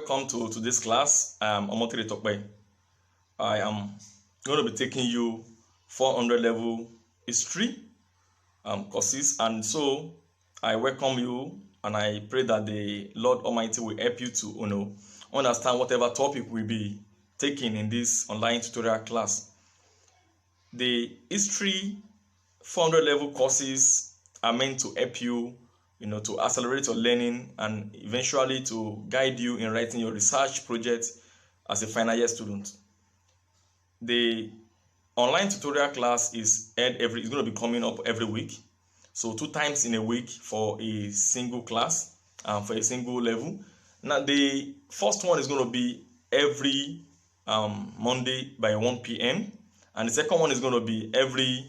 welcome to this class. I'm Omotiri Tokpe. I am going to be taking you 400 level history courses, and so I welcome you and I pray that the Lord Almighty will help you to understand whatever topic we'll be taking in this online tutorial class. The history 400 level courses are meant to help you to accelerate your learning and eventually to guide you in writing your research project as a final year student. The online tutorial class is going to be coming up every week. So 2 times in a week for a single class, for a single level. Now the first one is going to be every Monday by 1 p.m. and the second one is going to be every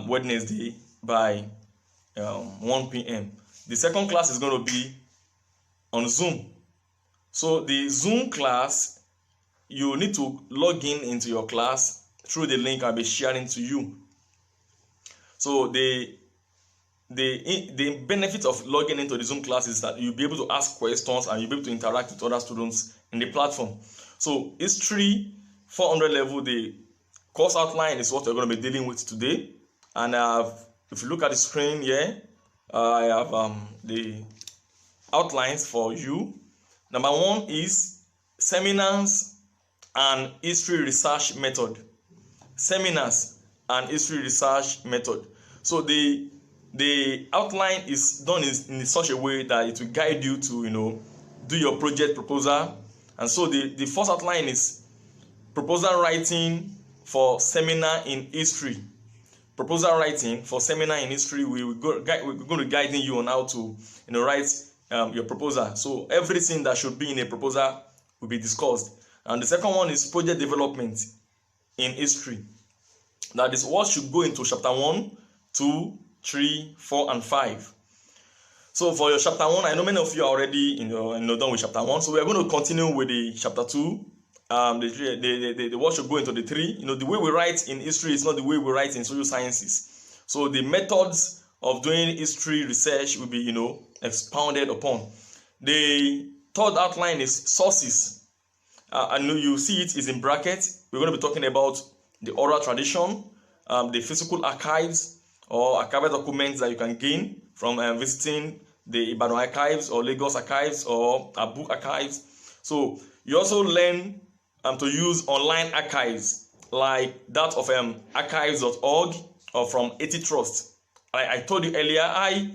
Wednesday by 1 p.m. The second class is going to be on Zoom. So the Zoom class, you need to log into your class through the link I'll be sharing to you. So the benefit of logging into the Zoom class is that you'll be able to ask questions and you'll be able to interact with other students in the platform. So history 400 level, the course outline is what we're going to be dealing with today. And if you look at the screen here, I have the outlines for you. Number 1 is seminars and history research method. Seminars and history research method. So the outline is done in such a way that it will guide you to do your project proposal. And so the first outline is proposal writing for seminar in history. Proposal writing for seminar in history. We're going to guide you on how to write your proposal. So everything that should be in a proposal will be discussed. And the second one is project development in history. That is what should go into chapter 1, 2, 3, 4, and 5. So for your chapter 1, I know many of you are already done with chapter 1. So we are going to continue with the chapter 2. The what should go into the 3. The way we write in history is not the way we write in social sciences. So the methods of doing history research will be expounded upon. The third outline is sources. I know you see it is in brackets. We're going to be talking about the oral tradition, the physical archives or archival documents that you can gain from visiting the Ibadan archives or Lagos archives or Abu archives. So you also learn to use online archives like that of archives.org or from ATTrust. I told you earlier, I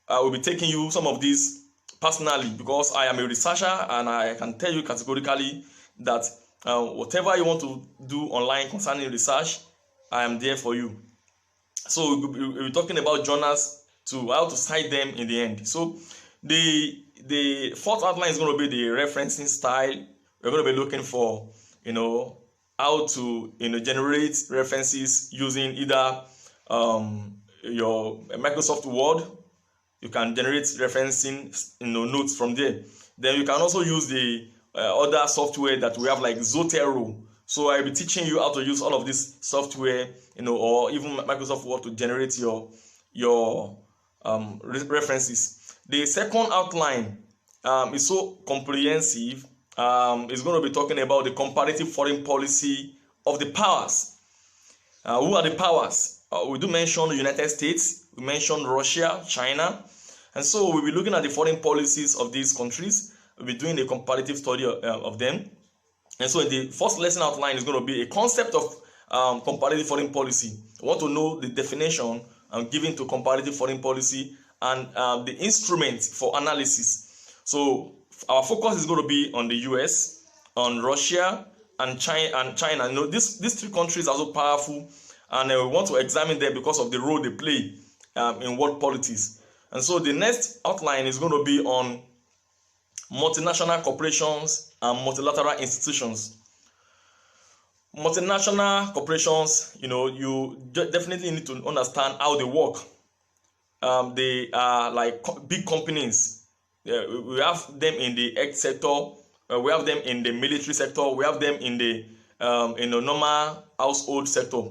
will be taking you some of these personally because I am a researcher and I can tell you categorically that whatever you want to do online concerning research, I am there for you. So we'll be talking about journals to how to cite them in the end. So the fourth outline is going to be the referencing style. We're going to be looking for how to generate references using either your Microsoft Word. You can generate referencing notes from there. Then you can also use the other software that we have like Zotero. So I'll be teaching you how to use all of this software, or even Microsoft Word to generate your references. The second outline is so comprehensive. It's going to be talking about the comparative foreign policy of the powers. Who are the powers? We do mention the United States, we mention Russia, China, and so we'll be looking at the foreign policies of these countries. We'll be doing a comparative study of them. And so the first lesson outline is going to be a concept of comparative foreign policy. We want to know the definition given to comparative foreign policy and the instrument for analysis. So our focus is going to be on the US, on Russia, and China. These 3 countries are so powerful, and we want to examine them because of the role they play in world politics. And so the next outline is going to be on multinational corporations and multilateral institutions. Multinational corporations, you definitely need to understand how they work. They are like big companies. We have them in the health sector, we have them in the military sector, we have them in the normal household sector.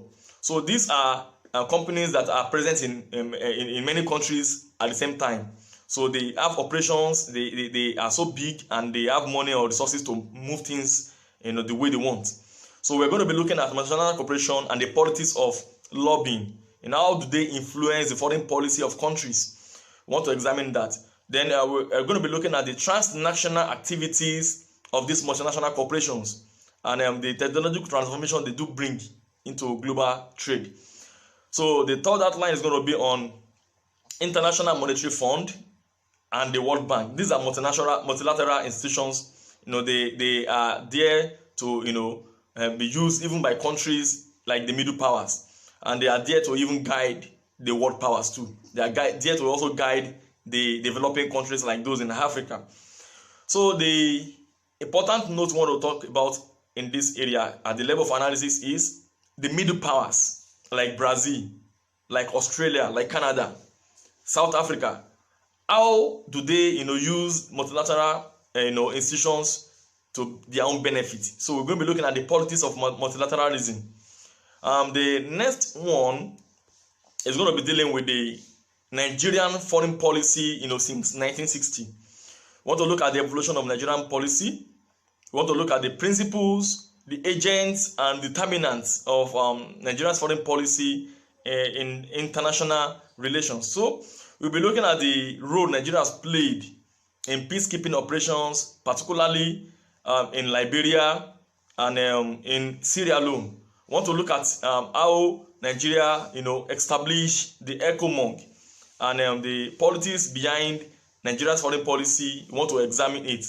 So these are companies that are present in many countries at the same time. So they have operations, they are so big, and they have money or resources to move things, the way they want. So we're going to be looking at multinational corporation and the politics of lobbying. How do they influence the foreign policy of countries? We want to examine that. Then we're going to be looking at the transnational activities of these multinational corporations and the technological transformation they do bring into global trade. So the third outline is going to be on International Monetary Fund and the World Bank. These are multilateral institutions. They are there to be used even by countries like the middle powers, and they are there to even guide the world powers too. They are there to also guide the developing countries like those in Africa. So the important note we want to talk about in this area at the level of analysis is the middle powers like Brazil, like Australia, like Canada, South Africa. How do they use multilateral institutions to their own benefit? So we're going to be looking at the politics of multilateralism. The next one is going to be dealing with the Nigerian foreign policy since 1960. We want to look at the evolution of Nigerian policy. We want to look at the principles, the agents, and determinants of Nigeria's foreign policy in international relations. So we'll be looking at the role Nigeria has played in peacekeeping operations, particularly in Liberia and in Sierra Leone. We want to look at how Nigeria, established the ECOMOG and the politics behind Nigeria's foreign policy. We want to examine it.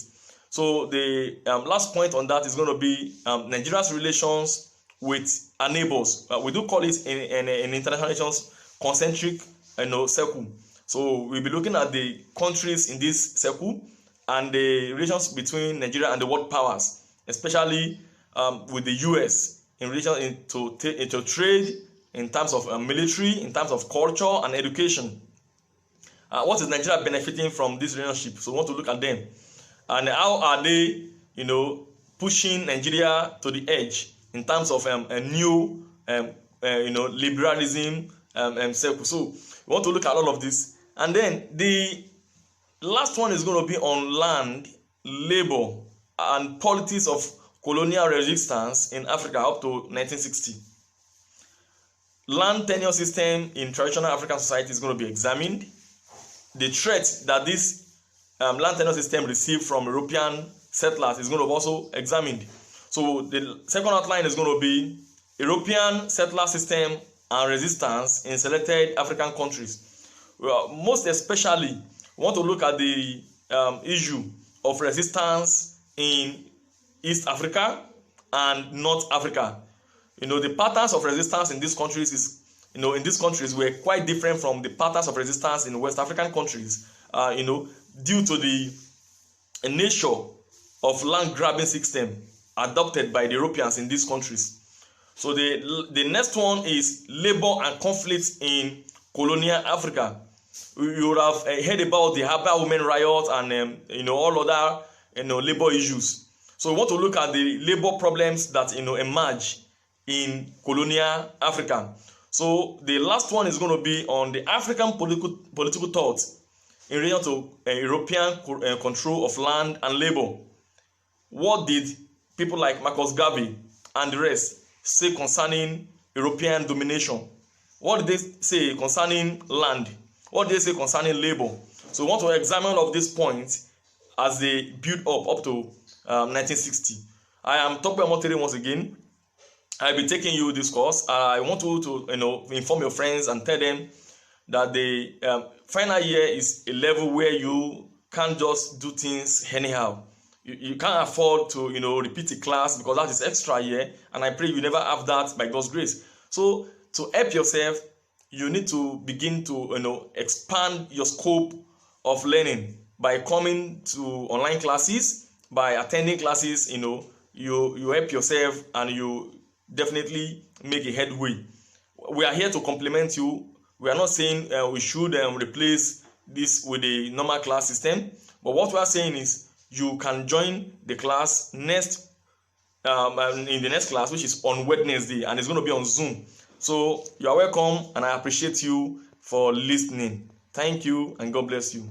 So the last point on that is going to be Nigeria's relations with our neighbors. We do call it in international relations concentric circle. So we'll be looking at the countries in this circle and the relations between Nigeria and the world powers, especially with the US in relation to trade, in terms of military, in terms of culture and education. What is Nigeria benefiting from this relationship? So we want to look at them. And how are they, pushing Nigeria to the edge in terms of a new, liberalism circle. So we want to look at all of this. And then the last one is going to be on land, labor, and politics of colonial resistance in Africa up to 1960. Land tenure system in traditional African society is going to be examined. The threat that this land tenure system received from European settlers is going to be also examined. So the second outline is going to be European settler system and resistance in selected African countries. Well, most especially, we want to look at the issue of resistance in East Africa and North Africa. The patterns of resistance in these countries were quite different from the patterns of resistance in West African countries, due to the nature of land grabbing system adopted by the Europeans in these countries. So the next one is labor and conflicts in colonial Africa. You would have heard about the Harper Women Riot and all other labor issues. So we want to look at the labor problems that emerge in colonial Africa. So the last one is going to be on the African political thought in relation to European control of land and labor. What did people like Marcus Garvey and the rest say concerning European domination? What did they say concerning land? What did they say concerning labor? So we want to examine all of these points as they build up to 1960. I am Tope Omotere once again. I'll be taking you this course. I want you to inform your friends and tell them that the final year is a level where you can't just do things anyhow. You can't afford to repeat a class, because that is extra year, and I pray you never have that by God's grace. So to help yourself, you need to begin to expand your scope of learning by coming to online classes, by attending classes. You help yourself and you definitely make a headway. We are here to complement you. We are not saying we should replace this with a normal class system, but what we are saying is you can join the class in the next class, which is on Wednesday, and it's going to be on Zoom. So you are welcome, and I appreciate you for listening. Thank you, and God bless you.